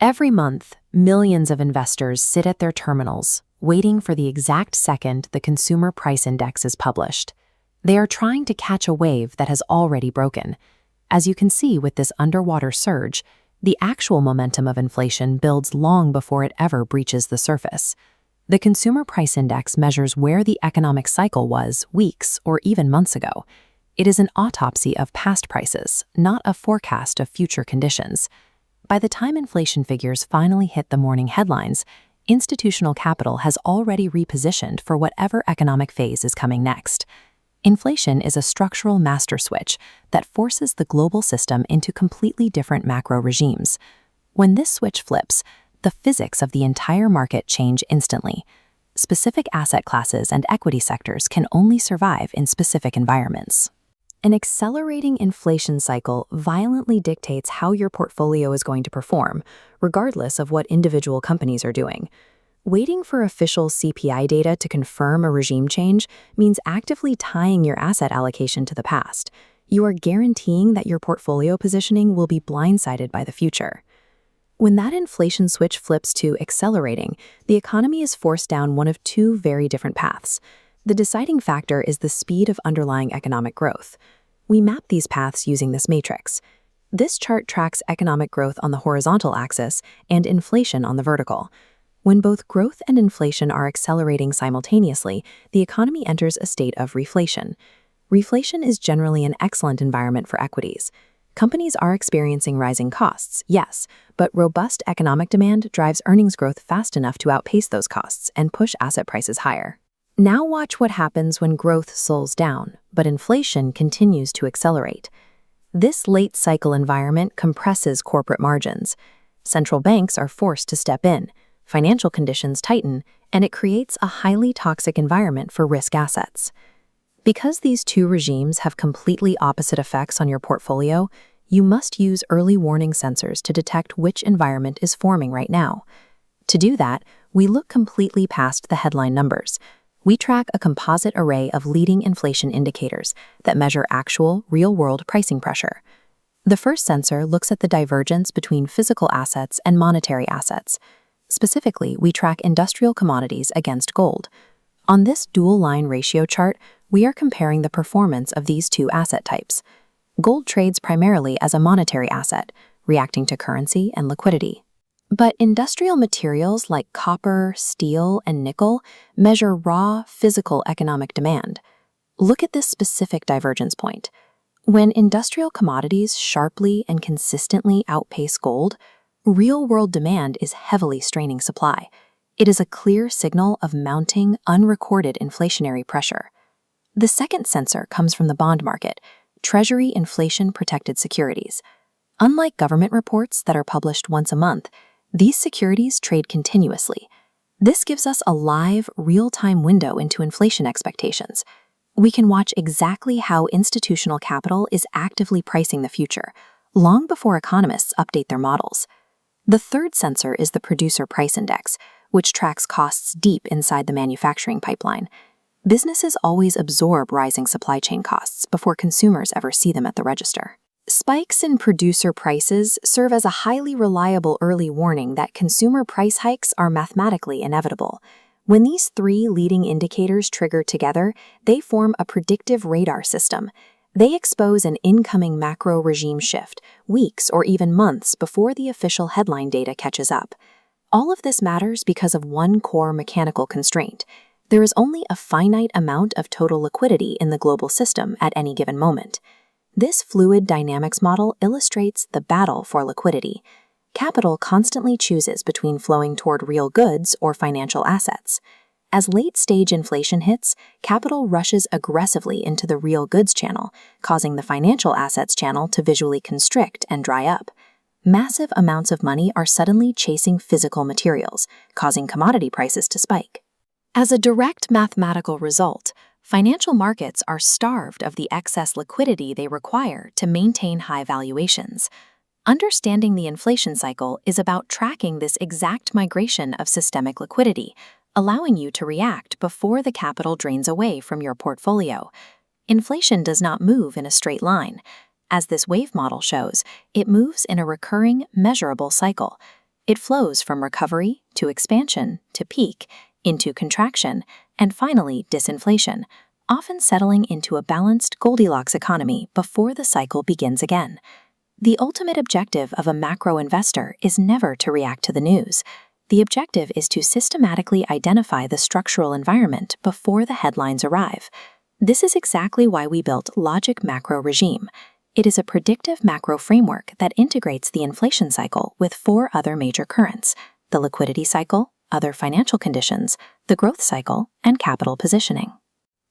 Every month, millions of investors sit at their terminals, waiting for the exact second the Consumer Price Index is published. They are trying to catch a wave that has already broken. As you can see with this underwater surge, the actual momentum of inflation builds long before it ever breaches the surface. The Consumer Price Index measures where the economic cycle was weeks or even months ago. It is an autopsy of past prices, not a forecast of future conditions. By the time inflation figures finally hit the morning headlines, institutional capital has already repositioned for whatever economic phase is coming next. Inflation is a structural master switch that forces the global system into completely different macro regimes. When this switch flips, the physics of the entire market change instantly. Specific asset classes and equity sectors can only survive in specific environments. An accelerating inflation cycle violently dictates how your portfolio is going to perform, regardless of what individual companies are doing. Waiting for official CPI data to confirm a regime change means actively tying your asset allocation to the past. You are guaranteeing that your portfolio positioning will be blindsided by the future. When that inflation switch flips to accelerating, the economy is forced down one of two very different paths. The deciding factor is the speed of underlying economic growth. We map these paths using this matrix. This chart tracks economic growth on the horizontal axis and inflation on the vertical. When both growth and inflation are accelerating simultaneously, the economy enters a state of reflation. Reflation is generally an excellent environment for equities. Companies are experiencing rising costs, yes, but robust economic demand drives earnings growth fast enough to outpace those costs and push asset prices higher. Now watch what happens when growth slows down, but inflation continues to accelerate. This late cycle environment compresses corporate margins. Central banks are forced to step in, financial conditions tighten, and it creates a highly toxic environment for risk assets. Because these two regimes have completely opposite effects on your portfolio, you must use early warning sensors to detect which environment is forming right now. To do that, we look completely past the headline numbers. We track a composite array of leading inflation indicators that measure actual, real-world pricing pressure. The first sensor looks at the divergence between physical assets and monetary assets. Specifically, we track industrial commodities against gold. On this dual-line ratio chart, we are comparing the performance of these two asset types. Gold trades primarily as a monetary asset, reacting to currency and liquidity. But industrial materials like copper, steel, and nickel measure raw, physical economic demand. Look at this specific divergence point. When industrial commodities sharply and consistently outpace gold, real-world demand is heavily straining supply. It is a clear signal of mounting, unrecorded inflationary pressure. The second sensor comes from the bond market, Treasury inflation-protected securities. Unlike government reports that are published once a month, these securities trade continuously. This gives us a live, real-time window into inflation expectations. We can watch exactly how institutional capital is actively pricing the future, long before economists update their models. The third sensor is the Producer Price Index, which tracks costs deep inside the manufacturing pipeline. Businesses always absorb rising supply chain costs before consumers ever see them at the register. Spikes in producer prices serve as a highly reliable early warning that consumer price hikes are mathematically inevitable. When these three leading indicators trigger together, they form a predictive radar system. They expose an incoming macro regime shift, weeks or even months before the official headline data catches up. All of this matters because of one core mechanical constraint. There is only a finite amount of total liquidity in the global system at any given moment. This fluid dynamics model illustrates the battle for liquidity. Capital constantly chooses between flowing toward real goods or financial assets. As late-stage inflation hits, capital rushes aggressively into the real goods channel, causing the financial assets channel to visually constrict and dry up. Massive amounts of money are suddenly chasing physical materials, causing commodity prices to spike. As a direct mathematical result, financial markets are starved of the excess liquidity they require to maintain high valuations. Understanding the inflation cycle is about tracking this exact migration of systemic liquidity, allowing you to react before the capital drains away from your portfolio. Inflation does not move in a straight line. As this wave model shows, it moves in a recurring, measurable cycle. It flows from recovery to expansion to peak, into contraction, and finally disinflation, often settling into a balanced Goldilocks economy before the cycle begins again. The ultimate objective of a macro investor is never to react to the news. The objective is to systematically identify the structural environment before the headlines arrive. This is exactly why we built Logic Macro Regime. It is a predictive macro framework that integrates the inflation cycle with 4 other major currents: the liquidity cycle, other financial conditions, the growth cycle, and capital positioning.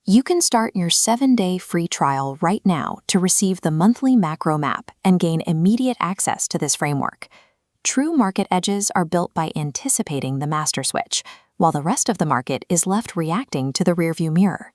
You can start your 7-day free trial right now to receive the monthly macro map and gain immediate access to this framework. True market edges are built by anticipating the master switch, while the rest of the market is left reacting to the rearview mirror.